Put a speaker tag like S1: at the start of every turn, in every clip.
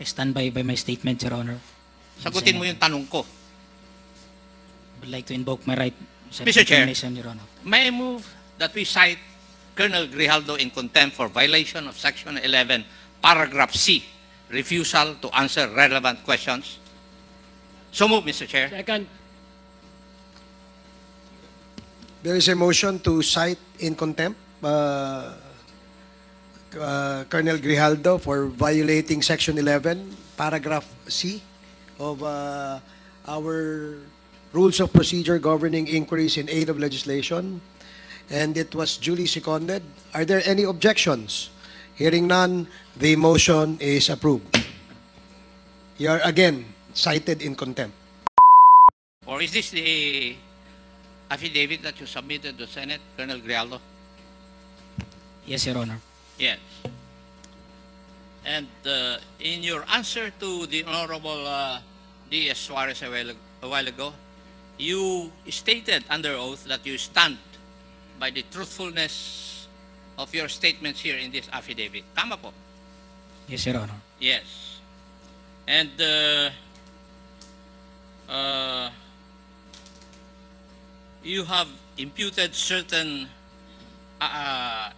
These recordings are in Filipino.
S1: I stand by my statement, Your Honor.
S2: Sagutin mo yung tanong ko.
S1: I would like to invoke my right to
S2: Mr. Chair.
S1: self-incrimination, Your Honor.
S2: May I move that we cite Colonel Grijaldo in contempt for violation of Section 11, Paragraph C, refusal to answer relevant questions? So move, Mr. Chair.
S3: Second.
S4: There is a motion to cite in contempt Colonel Grijaldo for violating Section 11, Paragraph C of our Rules of Procedure governing inquiries in aid of legislation, and it was duly seconded. Are there any objections? Hearing none, the motion is approved. You are again cited in contempt.
S2: Or is this the affidavit that you submitted to Senate, Colonel Grijaldo?
S1: Yes, Your Honor.
S2: Yes. And in your answer to the Honorable D.S. Suarez a while ago, you stated under oath that you stand by the truthfulness of your statements here in this affidavit. Tama po?
S1: Yes, Your Honor.
S2: Yes. And you have imputed certain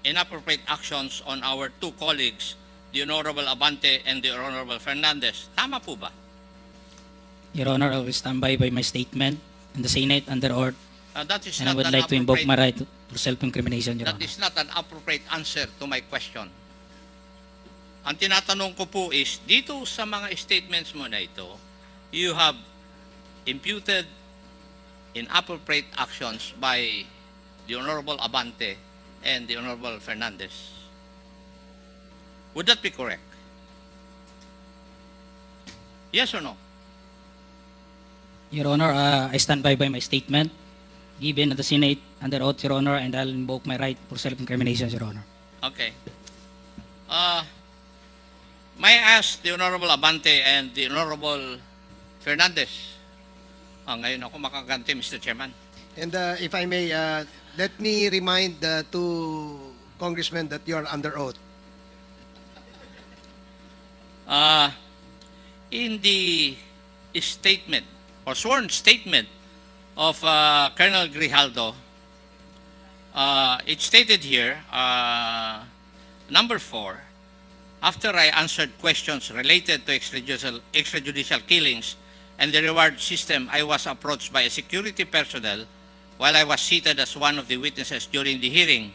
S2: inappropriate actions on our two colleagues, the Honorable Abante and the Honorable Fernandez. Tama po ba?
S1: Your Honor, I will stand by my statement in the Senate under oath,
S2: That is
S1: and I
S2: not
S1: would
S2: an
S1: like to invoke my
S2: appropriate-
S1: right to self-incrimination, Your
S2: That
S1: Honor.
S2: is not an appropriate answer to my question. Ang tinatanong ko po is, dito sa mga statements mo na ito, you have imputed inappropriate actions by the Honorable Abante and the Honorable Fernandez. Would that be correct? Yes or no?
S1: Your Honor, I stand by my statement given at the Senate under oath, Your Honor, and I'll invoke my right for self-incrimination, Your Honor.
S2: Okay. May I ask the Honorable Abante and the Honorable Fernandez? Ngayon ako makaganti, Mr. Chairman.
S4: And if I may, let me remind the two congressmen that you are under oath.
S2: In the statement or sworn statement of Colonel Grijaldo, it stated here, number 4, after I answered questions related to extrajudicial killings and the reward system, I was approached by a security personnel while I was seated as one of the witnesses during the hearing.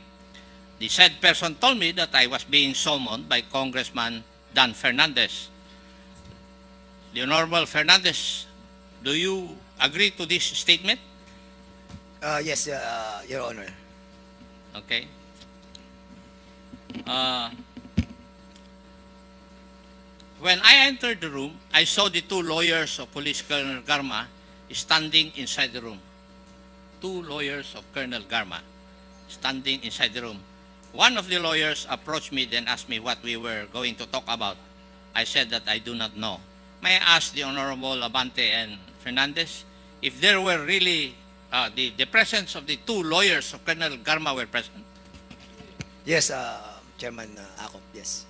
S2: The said person told me that I was being summoned by Congressman Dan Fernandez. The Honorable Fernandez, do you agree to this statement?
S5: Yes, Your Honor.
S2: Okay. When I entered the room, I saw the two lawyers of Police Colonel Garma standing inside the room. Two lawyers of Colonel Garma standing inside the room. One of the lawyers approached me and asked me what we were going to talk about. I said that I do not know. May I ask the Honorable Abante and Fernandez if there were really the presence of the two lawyers of Colonel Garma were present?
S5: Yes, Chairman Acop, yes.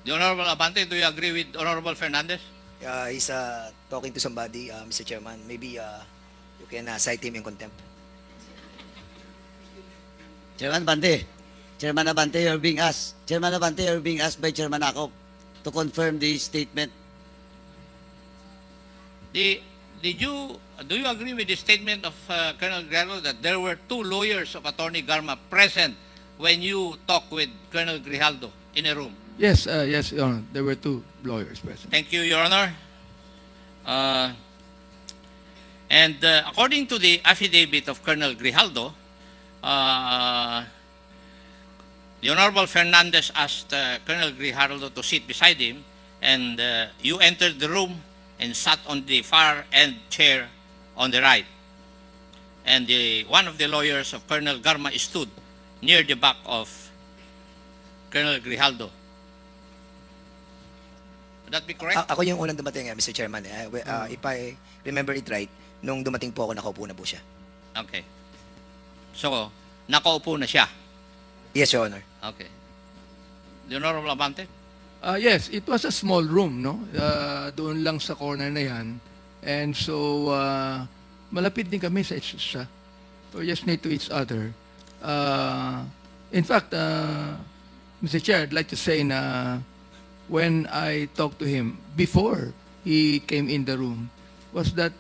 S2: The Honorable Abante, do you agree with Honorable Fernandez?
S5: He's talking to somebody, Mr. Chairman. Maybe you can cite him in contempt.
S6: Chairman Abante, you're being asked. Chairman Abante, you're being asked by Chairman Acop to confirm the statement.
S2: Do you agree with the statement of Colonel Grijaldo that there were two lawyers of Attorney Garma present when you talked with Colonel Grijaldo in a room?
S7: Yes, yes, Your Honor. There were two lawyers present.
S2: Thank you, Your Honor. According to the affidavit of Colonel Grijaldo, the Honorable Fernandez asked Colonel Grijaldo to sit beside him, and you entered the room and sat on the far end chair on the right. And one of the lawyers of Colonel Garma stood near the back of Colonel Grijaldo. Would that be correct?
S5: Ako yung unang dumating, Mr. Chairman. If I remember it right, nung dumating po ako, nakaupo na po siya.
S2: Okay. So, nakaupo na siya.
S5: Yes, Your Honor.
S2: Okay. The Honorable Abante?
S7: Yes, it was a small room, no? Doon lang sa corner na yan. And so, malapit din kami sa isa't isa. So, just near to each other. In fact, Mr. Chair, I'd like to say na when I talked to him before he came in the room, was that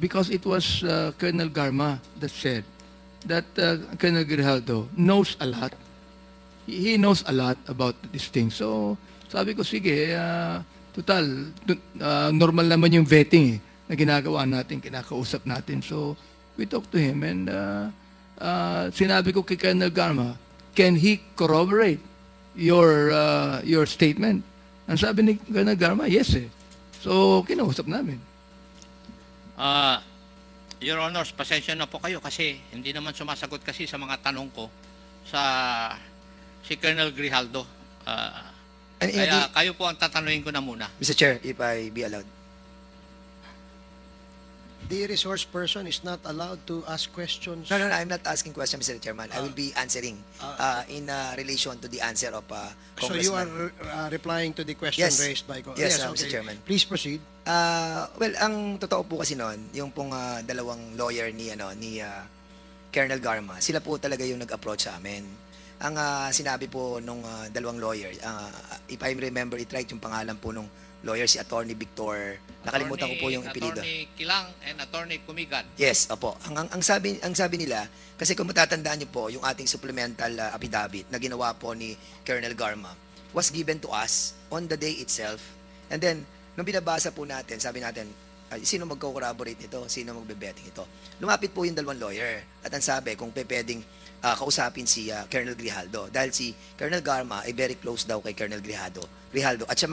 S7: because it was Colonel Garma that said that Colonel Grijaldo knows a lot. He knows a lot about this thing. So, sabi ko, sige, total, normal naman yung vetting na ginagawa natin, kinakausap natin. So, we talked to him and sinabi ko kay Colonel Garma, can he corroborate your statement? Ang sabi ni Colonel Garma, yes eh. So, kinausap namin.
S2: Your Honors, pasensya na po kayo kasi hindi naman sumasagot kasi sa mga tanong ko sa si Colonel Grijaldo. Kaya kayo po ang tatanungin ko na muna.
S5: Mr. Chair, if I be allowed.
S4: The resource person is not allowed to ask questions.
S5: No, I'm not asking questions, Mr. Chairman. I will be answering in relation to the answer of
S4: So you
S5: Congressman.
S4: are replying to the question
S5: Yes.
S4: raised by
S5: Yes, Mr. Chairman.
S4: Please proceed.
S5: Well, ang totoo po kasi noon, yung pong dalawang lawyer ni Colonel Garma, sila po talaga yung nag-approach sa amin. Ang sinabi po nung dalawang lawyer, if I remember it right, yung pangalan po nung lawyer si Attorney Victor. Nakalimutan ko po yung apelyido.
S2: Attorney Kilang and Attorney Kumigan.
S5: Yes, opo. Ang sabi nila, kasi kung matatandaan niyo po, yung ating supplemental affidavit na ginawa po ni Colonel Garma was given to us on the day itself. And then, nung binabasa po natin, sabi natin, sino magko-corroborate nito? Sino magbe-betting ito? Lumapit po yung dalawang lawyer. At ang sabi, kung pwedeng kausapin si Colonel Grijaldo. Dahil si Colonel Garma ay very close daw kay Colonel Grijaldo. At siya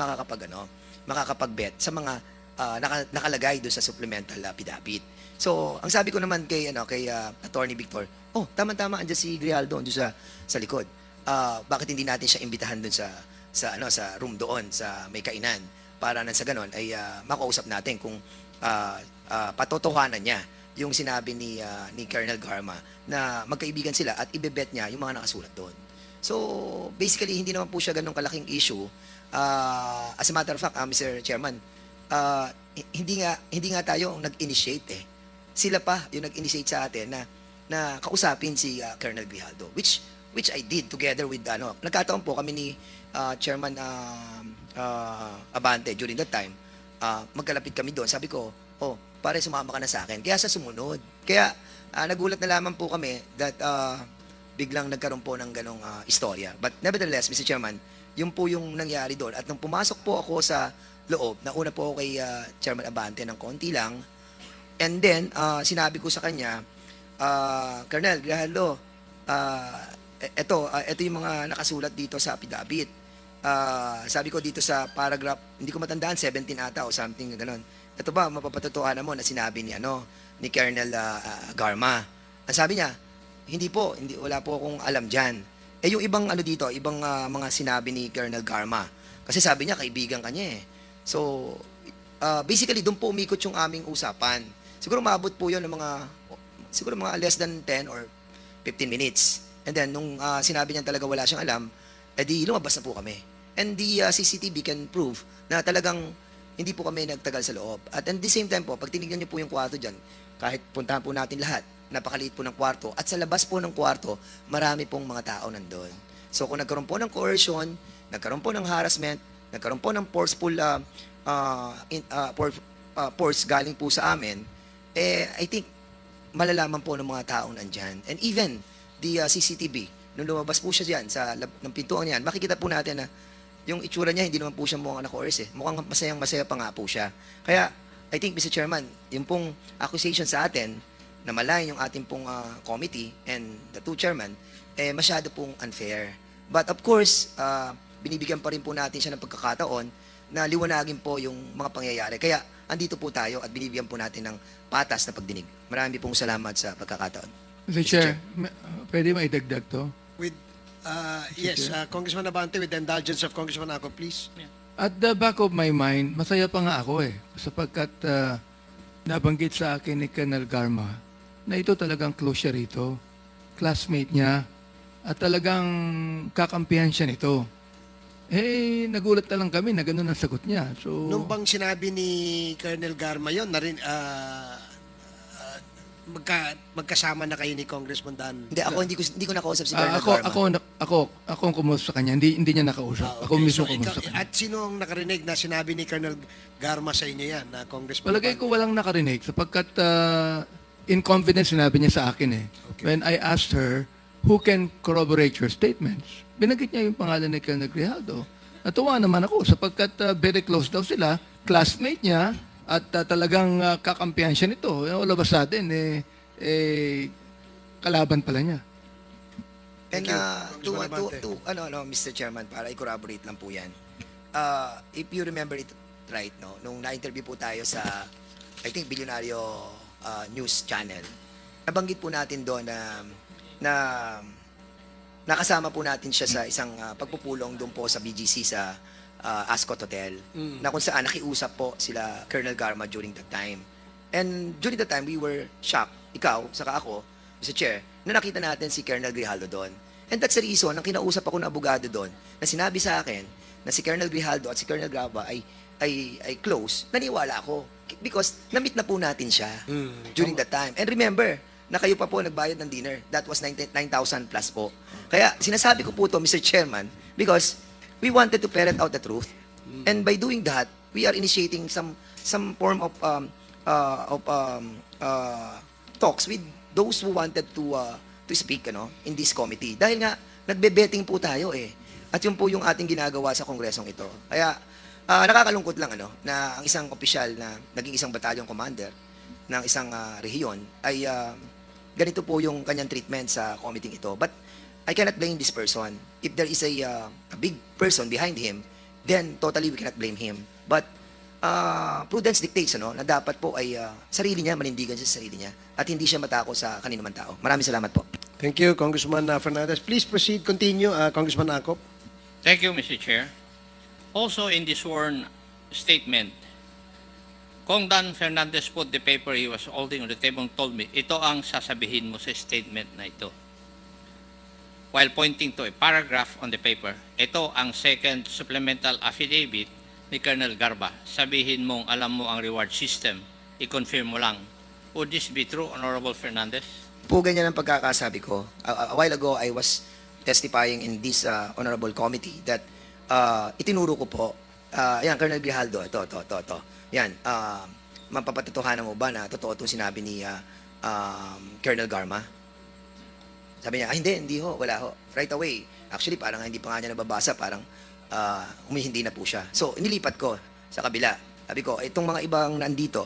S5: makakapag-bet sa mga nakalagay doon sa supplemental affidavit. So, ang sabi ko naman kay Attorney Victor, tama-tama andyan si Grijaldo andyan sa likod. Bakit hindi natin siya imbitahan doon sa room doon sa may kainan para nang sa ganon ay makausap natin kung patotohanan niya yung sinabi ni Colonel Garma na magkaibigan sila at ibebet niya yung mga nakasulat doon. So, basically, hindi naman po siya ganun kalaking issue. As a matter of fact, Mr. Chairman, hindi nga tayo nag-initiate eh. Sila pa yung nag-initiate sa atin na kausapin si Colonel Grijaldo, which I did together with nagkataon po kami ni Chairman Abante during that time. Magkalapit kami doon. Sabi ko, pare sumama ka na sa akin. Kaya sa sumunod. Kaya nagulat na lamang po kami that biglang nagkaroon po ng ganong istorya. But nevertheless, Mr. Chairman, yun po yung nangyari doon. At nung pumasok po ako sa loob, nauna po ako kay Chairman Abante ng konti lang. And then, sinabi ko sa kanya, Colonel Grijaldo, ito yung mga nakasulat dito sa affidavit. Sabi ko dito sa paragraph, hindi ko matandaan, 17 ata o something ganon. Ito ba, mapapatotohanan mo na sinabi ni Colonel Garma. Ang sabi niya, wala po akong alam dyan. Yung ibang ibang mga sinabi ni Colonel Garma. Kasi sabi niya, kaibigan kanya eh. So, basically, doon po umikot yung aming usapan. Siguro maabot po yun ng mga less than 10 or 15 minutes. And then, nung sinabi niya talaga wala siyang alam, edi lumabas na po kami. And the CCTV can prove na talagang hindi po kami nagtagal sa loob. At the same time po, pag tinignan niyo po yung kwarto dyan, kahit puntahan po natin lahat, napakaliit po ng kwarto. At sa labas po ng kwarto, marami pong mga tao nandun. So kung nagkaroon po ng coercion, nagkaroon po ng harassment, nagkaroon po ng forceful force galing po sa amin, I think malalaman po ng mga taong nandyan. And even the CCTV, nung lumabas po siya dyan ng pintuan niyan, makikita po natin na yung itsura niya, hindi naman po siya mukhang na-coerce eh. Mukhang masayang-masaya pa nga po siya. Kaya, I think, Mr. Chairman, yung pong accusation sa atin, na malayan yung ating pong committee and the two chairman, masyado pong unfair. But of course, binibigyan pa rin po natin siya ng pagkakataon na liwanagin po yung mga pangyayari. Kaya, andito po tayo at binibigyan po natin ng patas na pagdinig. Marami pong salamat sa pagkakataon.
S7: Mr. Chair, pwede maidagdag to?
S4: With yes, Congressman Abante, with the indulgence of Congressman Ako, please.
S7: At the back of my mind, masaya pa nga ako eh. Sapagkat nabanggit sa akin ni Colonel Garma na ito talagang close siya rito. Classmate niya. At talagang kakampihan siya nito. nagulat na lang kami na gano'n ang sagot niya. So,
S4: Nung bang sinabi ni Colonel Garma yon, magkasama na kayo ni Congressman Dan?
S5: Hindi, ako hindi ko nakausap si Colonel Garma.
S7: ako ang kumusta sa kanya. Hindi niya nakausap. Ako mismo kumusta sa kanya.
S4: At sino ang nakarinig na sinabi ni Colonel Garma sa inyo yan, na Congressman?
S7: Palagay ko walang nakarinig sapagkat in confidence sinabi niya sa akin eh.
S4: Okay.
S7: When I asked her, who can corroborate your statements? Binanggit niya yung pangalan ni Colonel Grijaldo. Natuwa naman ako sapagkat very close daw sila, classmate niya, at talagang kakampihan siya nito. All of a sudden, kalaban pala niya.
S5: And
S4: Congressman Abante.
S5: Mr. Chairman, para i-corroborate lang po yan. If you remember it right, no, nung na-interview po tayo sa, I think, Bilyonaryo News Channel, nabanggit po natin doon na nakasama po natin siya sa isang pagpupulong doon po sa BGC sa Ascot Hotel, na kung saan nakiusap po sila Colonel Garma during that time. And during that time, we were shocked, ikaw, saka ako, Mr. Chair, na nakita natin si Colonel Grijaldo doon. And that's the reason, nang kinausap ako ng abogado doon, na sinabi sa akin na si Colonel Grijaldo at si Colonel Garma ay close, naniwala ako. Because na-meet na po natin siya during that time. And remember, na kayo pa po nagbayad ng dinner. That was 9,000 plus po. Kaya sinasabi ko po to, Mr. Chairman, because we wanted to ferret out the truth. And by doing that, we are initiating some form of talks with those who wanted to speak in this committee. Dahil nga, nagbe-betting po tayo eh. At yun po yung ating ginagawa sa kongresong ito. Kaya, nakakalungkot lang na ang isang opisyal na naging isang battalion commander ng isang rehiyon ay ganito po yung kanyang treatment sa committee ito. But I cannot blame this person. If there is a big person behind him, then totally we cannot blame him. But prudence dictates na dapat po ay sarili niya, manindigan siya sa sarili niya at hindi siya matako sa kanino man tao. Maraming salamat po.
S4: Thank you, Congressman Fernandez. Please proceed, continue, Congressman Acop.
S2: Thank you, Mr. Chair. Also in the sworn statement, Kong Dan Fernandez put the paper he was holding on the table and told me, ito ang sasabihin mo sa statement na ito. While pointing to a paragraph on the paper, ito ang second supplemental affidavit ni Colonel Garba. Sabihin mong alam mo ang reward system, i-confirm mo lang. Would this be true, Honorable Fernandez?
S5: Po ganyan ang pagkakasabi ko. A while ago, I was testifying in this honorable committee that itinuro ko po, yan, Colonel Grijaldo, ito. Yan, mapapatotohanan mo ba na totoo itong sinabi ni Colonel Garma? Sabi niya, hindi ho, wala ho. Right away. Actually, parang hindi pa nga niya nababasa, parang humihindi na po siya. So, inilipat ko sa kabila. Sabi ko, itong mga ibang nandito,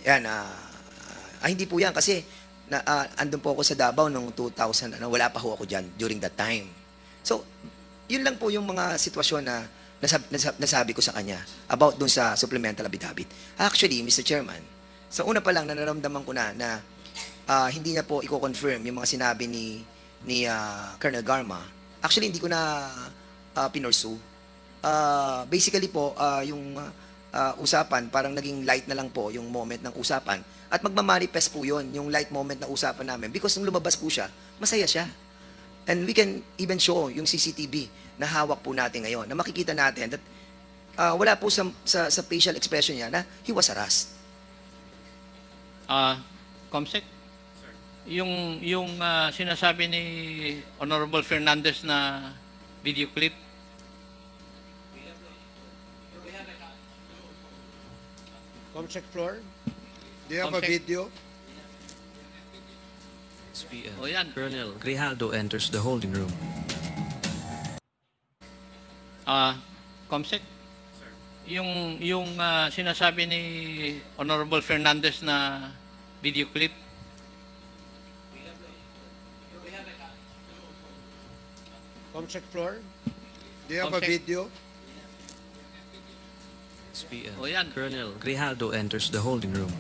S5: yan, hindi po yan kasi andun po ako sa Davao noong 2000, wala pa ho ako dyan during that time. So, yun lang po yung mga sitwasyon na nasabi ko sa kanya about dun sa supplemental affidavit. Actually, Mr. Chairman, sa una pa lang nararamdaman ko na hindi na po i-confirm yung mga sinabi ni Colonel Garma. Actually, hindi ko na pinursue. Basically po, yung usapan, parang naging light na lang po yung moment ng usapan. At magmamanifest po yun, yung light moment na usapan namin. Because nung lumabas po siya, masaya siya. And we can even show yung CCTV na hawak po natin ngayon, na makikita natin that wala po sa facial expression niya na he was harassed.
S2: Comsec? Yung sinasabi ni Honorable Fernandez na video clip,
S4: Comsec floor, do you have a
S2: Comsec.
S4: video?
S3: SPM.
S2: O yan.
S3: Colonel Grijaldo enters the holding room.
S2: Comsec? Yung sinasabi ni Honorable Fernandez na video clip,
S4: Comsec floor, do you have a
S2: Comsec.
S4: video?
S3: SPM.
S2: O yan.
S3: Colonel Grijaldo enters the holding room.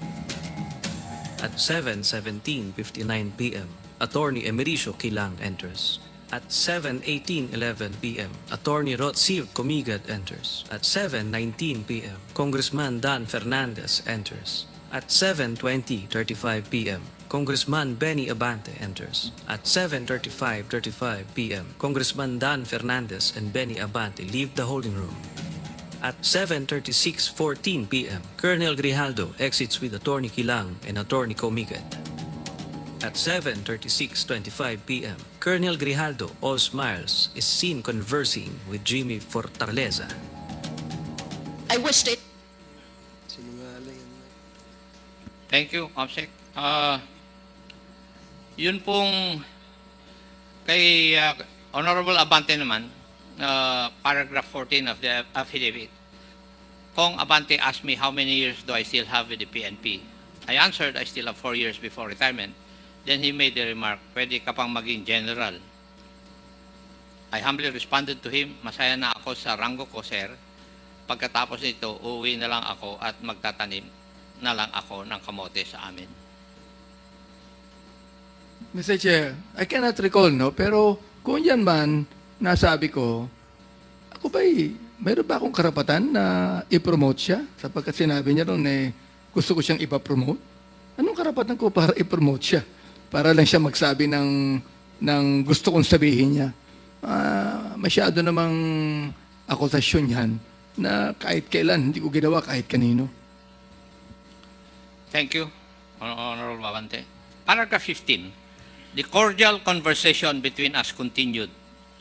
S3: At 7:17:59 p.m., Attorney Emericio Kilang enters. At 7:18:11 p.m., Attorney Rotsiv Comigad enters. At 7:19 p.m., Congressman Dan Fernandez enters. At 7:20:35 p.m., Congressman Benny Abante enters. At 7:35:35 p.m., Congressman Dan Fernandez and Benny Abante leave the holding room. At 7:36:14 p.m., Colonel Grijaldo exits with Attorney Kilang and Attorney Comiget. At 7:36:25 p.m., Colonel Grijaldo, all smiles, is seen conversing with Jimmy Fortaleza.
S8: I wish it.
S2: Thank you, Comsec. Yun pong kay Honorable Abante naman, paragraph 14 of the affidavit. Kong Abante asked me how many years do I still have with the PNP. I answered I still have 4 years before retirement. Then he made the remark, pwede ka pang maging general. I humbly responded to him, masaya na ako sa ranggo ko, sir. Pagkatapos nito, uuwi na lang ako at magtatanim na lang ako ng kamote sa amin.
S7: Mr. Chair, I cannot recall, no? Pero kung yan man, nasabi ko, ako ba'y, mayroon ba akong karapatan na i-promote siya? Sapagkat sinabi niya ron, gusto ko siyang ipapromote. Anong karapatan ko para i-promote siya? Para lang siya magsabi ng gusto kong sabihin niya. Masyado namang akusasyon yan na kahit kailan, hindi ko ginawa kahit kanino.
S2: Thank you, Honorable Abante. Paragraph 15. The cordial conversation between us continued.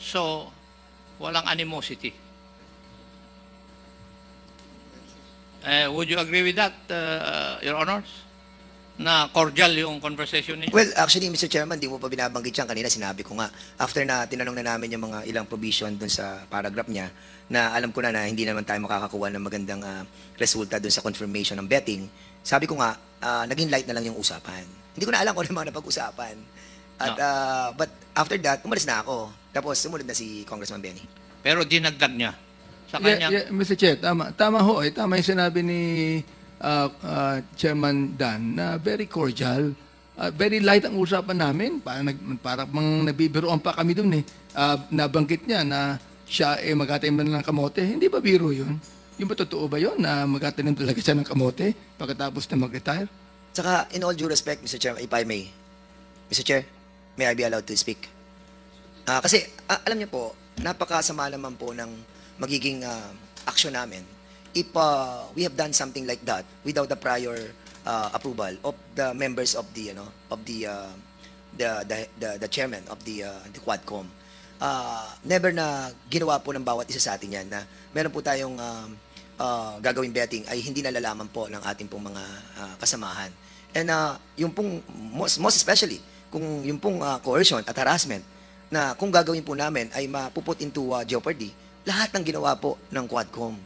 S2: So, walang animosity. Would you agree with that, Your Honors? Na cordial yung conversation niyo?
S5: Well, actually, Mr. Chairman, di mo pa binabanggit yan kanina. Sinabi ko nga, after na tinanong na namin yung mga ilang provision dun sa paragraph niya, na alam ko na hindi naman tayo makakakuha ng magandang resulta dun sa confirmation ng betting, sabi ko nga, naging light na lang yung usapan. Hindi ko na alam kung ano mga napag-usapan. At, but after that, umalis na ako. Tapos sumunod na si Congressman Benny.
S2: Pero dinagdag niya. Sa kanya,
S7: Mr. Chair, tama ho. Tama yung sinabi ni Chairman Dan na very cordial, very light ang usapan namin. Parang nabibiroan pa kami dun nabanggit niya na siya magtatanim ng kamote. Hindi ba biro yun? Yung ba totoo ba yun na magtatanim talaga siya ng kamote pagkatapos na mag-retire?
S5: Saka, in all due respect, Mr. Chair, if I may, Mr. Chair, may I be allowed to speak? Kasi, alam niyo po, napakasama naman po ng magiging action namin if we have done something like that without the prior approval of the members of the the chairman of the Quadcom. Never na ginawa po ng bawat isa sa atin yan na meron po tayong gagawing betting ay hindi nalalaman po ng ating pong mga kasamahan. And yung pong most especially kung yung pong coercion at harassment na kung gagawin po namin ay mapuput into jeopardy lahat ng ginawa po ng Quadcom.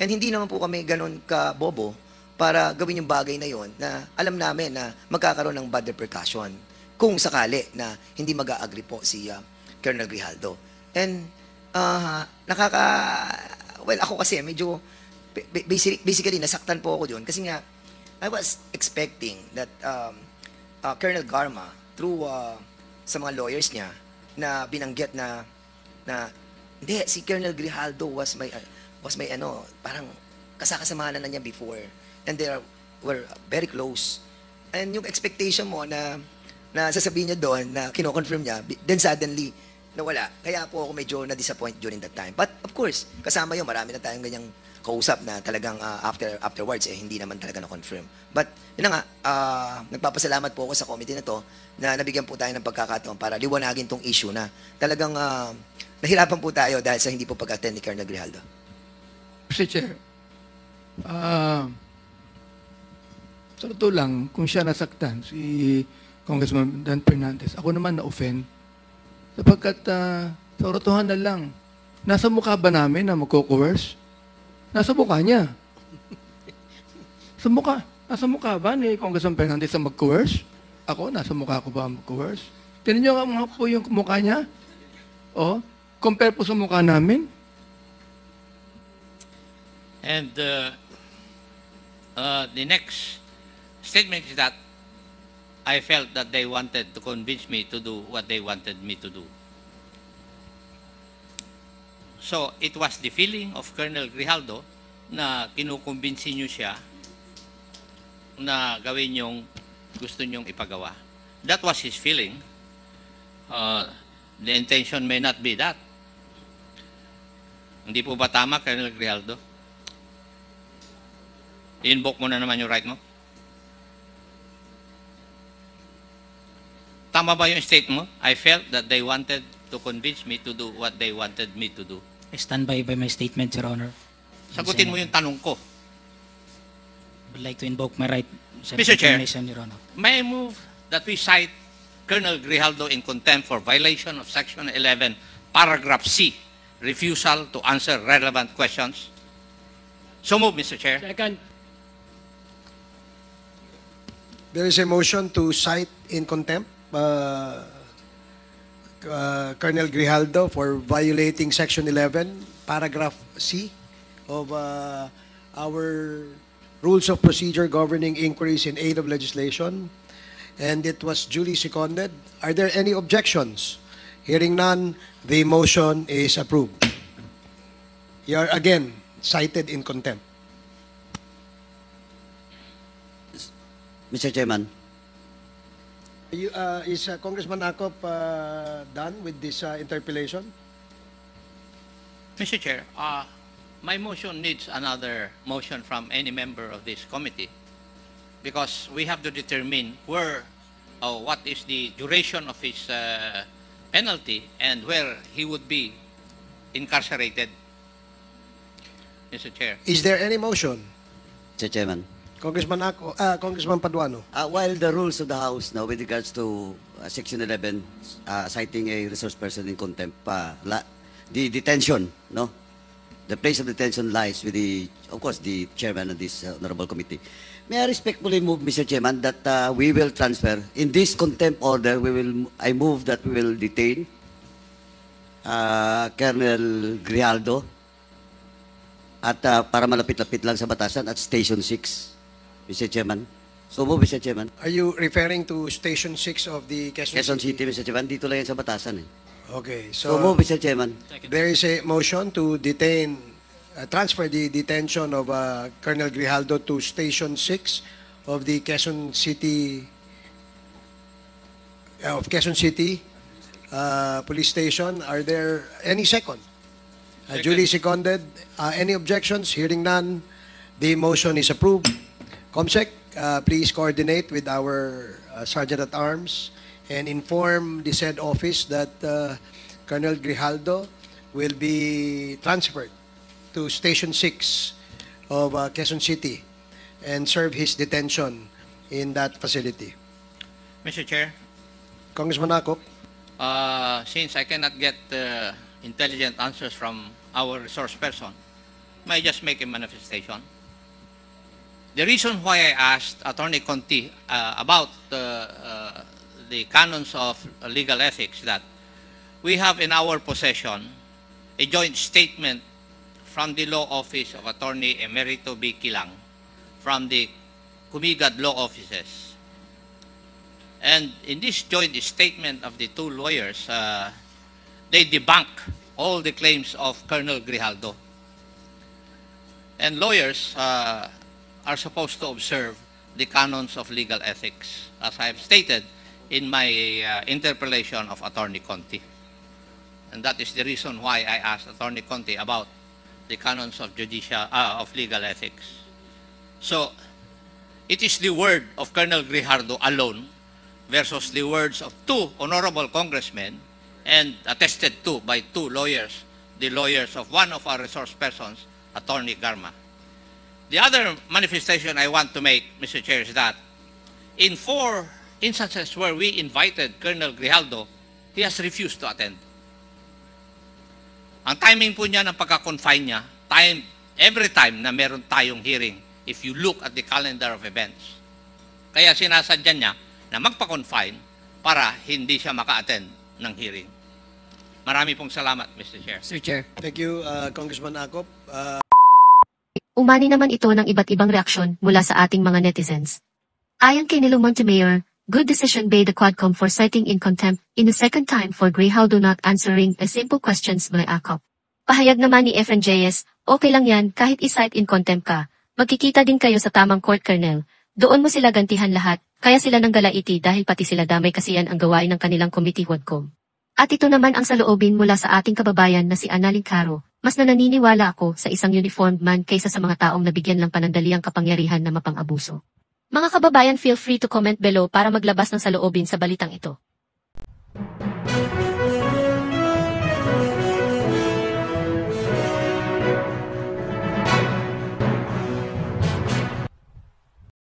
S5: And hindi naman po kami ganun ka-bobo para gawin yung bagay na yon na alam namin na magkakaroon ng bad repercussion kung sakali na hindi mag-a-agree po si Colonel Grijaldo. And well, ako kasi medyo basically nasaktan po ako doon kasi nga I was expecting that Colonel Garma through sa mga lawyers niya na binanggit na hindi, si Colonel Grijaldo was my parang kasakasamahan na niya before and they were very close. And yung expectation mo na sasabihin niya doon na kino-confirm niya, then suddenly nawala. Kaya po ako medyo na-disappoint during that time. But of course, kasama yun, marami na tayong ganyang kausap na talagang afterwards hindi naman talaga na-confirm. But yun na nga, nagpapasalamat po ako sa committee na to na nabigyan po tayo ng pagkakataon para liwanagin tong issue na talagang nahirapan po tayo dahil sa hindi po pag-attend ni Colonel Grijaldo.
S7: Mr. Chair, sa totoo lang, kung siya nasaktan, si Congressman Dan Fernandez, ako naman na-offend. Sapagkat sa katotohanan na lang, nasa mukha ba namin na magko-coerce? Nasa mukha niya. Nasa mukha ba ni Congressman Fernandez na mag-coerce? Ako, nasa mukha ko ba mag-coerce? Tinan niyo nga po yung mukha niya. Compare po sa mukha namin.
S2: and the next statement is that I felt that they wanted to convince me to do what they wanted me to do. So, it was the feeling of Colonel Grijaldo na kinukumbinsi niyo siya na gawin yung gusto nyong ipagawa. That was his feeling. The intention may not be that. Hindi po ba tama, Colonel Grijaldo? I-invoke mo na naman yung right mo. Tama ba yung state mo? I felt that they wanted to convince me to do what they wanted me to do.
S1: I stand by my statement, Your Honor.
S2: Sagutin mo yung tanong ko.
S1: I would like to invoke my right to
S2: Mr. Chair.
S1: self-incrimination, Your Honor.
S2: May I move that we cite Colonel Grijaldo in contempt for violation of Section 11, Paragraph C, refusal to answer relevant questions? So move, Mr. Chair.
S1: Second.
S4: There is a motion to cite in contempt Colonel Grijaldo for violating Section 11, Paragraph C of our Rules of Procedure governing inquiries in aid of legislation, and it was duly seconded. Are there any objections? Hearing none, the motion is approved. You are again cited in contempt.
S6: Mr. Chairman,
S4: Is Congressman Acop done with this interpellation?
S2: Mr. Chair, my motion needs another motion from any member of this committee because we have to determine where what is the duration of his penalty and where he would be incarcerated. Mr. Chair.
S4: Is there any motion?
S6: Mr. Chairman,
S4: Congressman Paduano.
S6: while the rules of the House now with regards to Section 11, citing a resource person in contempt, the detention, no? The place of detention lies with of course, the chairman of this honorable committee. May I respectfully move, Mr. Chairman, that we will transfer, in this contempt order, I move that we will detain Colonel Grijaldo at para malapit-lapit lang sa batasan at Station 6, Mr. Chairman. So move, Mr. Chairman.
S4: Are you referring to Station 6 of the
S6: Quezon City, Mr. Chairman. Dito lang yan sa batasan.
S4: Okay,
S6: So move, Mr. Chairman.
S4: there is a motion to detain, transfer the detention of Colonel Grijaldo to Station 6 of the Quezon City Police Station. Are there any second? Duly seconded. Any objections? Hearing none, the motion is approved. Comsec, please coordinate with our Sergeant at Arms and inform the said office that Colonel Grijaldo will be transferred to Station 6 of Quezon City and serve his detention in that facility.
S2: Mr. Chair,
S4: Congressman Acop.
S2: since I cannot get intelligent answers from our resource person, may I just make a manifestation? The reason why I asked Attorney Conti about the canons of legal ethics that we have in our possession a joint statement from the law office of Attorney Emerito B. Kilang from the Kumigad law offices. And in this joint statement of the two lawyers, they debunk all the claims of Colonel Grijaldo. And lawyers are supposed to observe the canons of legal ethics, as I have stated in my interpellation of Attorney Conti. And that is the reason why I asked Attorney Conti about the canons of legal ethics. So, it is the word of Colonel Grijaldo alone versus the words of two honorable congressmen and attested to by two lawyers, the lawyers of one of our resource persons, Attorney Garma. The other manifestation I want to make, Mr. Chair, is that in 4 instances where we invited Colonel Grijaldo, he has refused to attend. Ang timing po niya ng pagka-confine niya, every time na meron tayong hearing, if you look at the calendar of events. Kaya sinasadya niya na magpa-confine para hindi siya maka-attend ng hearing. Marami pong salamat, Mr. Chair.
S1: Sir Chair.
S4: Thank you, Congressman Acop.
S9: Umani naman ito ng iba't ibang reaksyon mula sa ating mga netizens. Ayon kay Nilo Montemayor, good decision by the Quadcom for citing in contempt in the second time for Grijaldo not answering a simple questions by Acop. Pahayag naman ni FNJS, okay lang yan kahit i-cite in contempt ka. Magkikita din kayo sa tamang court, Colonel. Doon mo sila gantihan lahat, kaya sila nang galaiti dahil pati sila damay kasi yan ang gawain ng kanilang committee Wadcom. At ito naman ang saloobin mula sa ating kababayan na si Annalyn Caro, mas nananiniwala ako sa isang uniformed man kaysa sa mga taong nabigyan lang panandaliang kapangyarihan na mapang-abuso. Mga kababayan, feel free to comment below para maglabas ng saloobin sa balitang ito.